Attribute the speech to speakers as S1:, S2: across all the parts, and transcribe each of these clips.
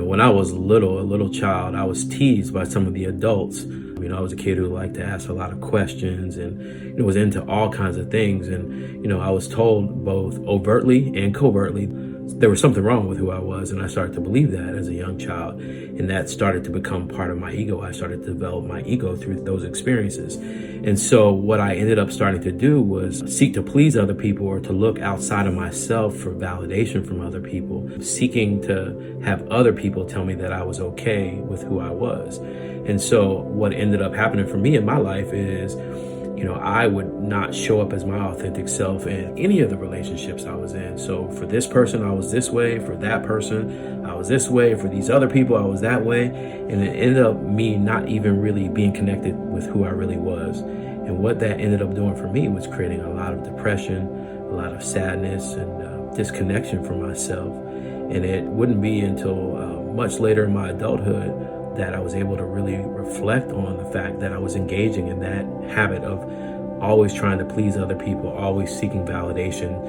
S1: When I was a little child, I was teased by some of the adults. I was a kid who liked to ask a lot of questions and was into all kinds of things. And I was told both overtly and covertly there was something wrong with who I was, and I started to believe that as a young child, and that started to become part of my ego. I started to develop my ego through those experiences. And so what I ended up starting to do was seek to please other people, or to look outside of myself for validation from other people, seeking to have other people tell me that I was okay with who I was. And so what ended up happening for me in my life is I would not show up as my authentic self in any of the relationships I was in. So for this person, I was this way. For that person, I was this way. For these other people, I was that way. And it ended up me not even really being connected with who I really was. And what that ended up doing for me was creating a lot of depression, a lot of sadness, and disconnection from myself. And it wouldn't be until much later in my adulthood that I was able to really reflect on the fact that I was engaging in that habit of always trying to please other people, always seeking validation,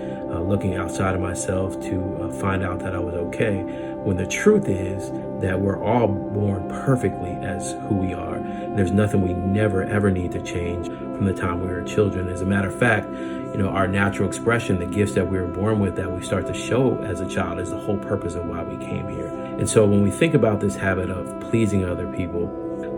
S1: looking outside of myself to find out that I was okay, when the truth is that we're all born perfectly as who we are. And there's nothing we never ever need to change from the time we were children. As a matter of fact, our natural expression, the gifts that we were born with that we start to show as a child, is the whole purpose of why we came here. And so when we think about this habit of pleasing other people,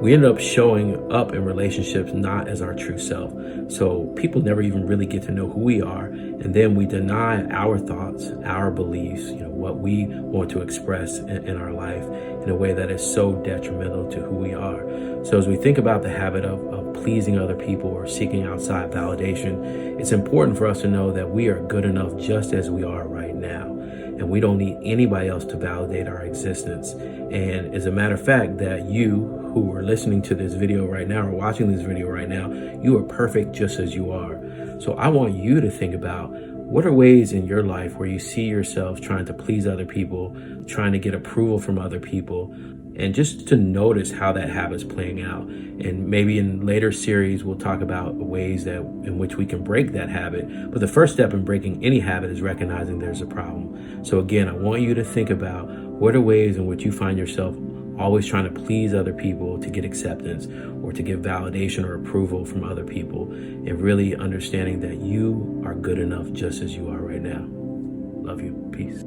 S1: we end up showing up in relationships not as our true self. So people never even really get to know who we are. And then we deny our thoughts, our beliefs, what we want to express in our life in a way that is so detrimental to who we are. So as we think about the habit of pleasing other people or seeking outside validation, it's important for us to know that we are good enough just as we are right now. And we don't need anybody else to validate our existence. And as a matter of fact, that you who are listening to this video right now or watching this video right now, you are perfect just as you are. So I want you to think about, what are ways in your life where you see yourself trying to please other people, trying to get approval from other people, and just to notice how that habit's playing out. And maybe in later series, we'll talk about ways that in which we can break that habit. But the first step in breaking any habit is recognizing there's a problem. So again, I want you to think about, what are ways in which you find yourself always trying to please other people to get acceptance or to get validation or approval from other people, and really understanding that you are good enough just as you are right now. Love you. Peace.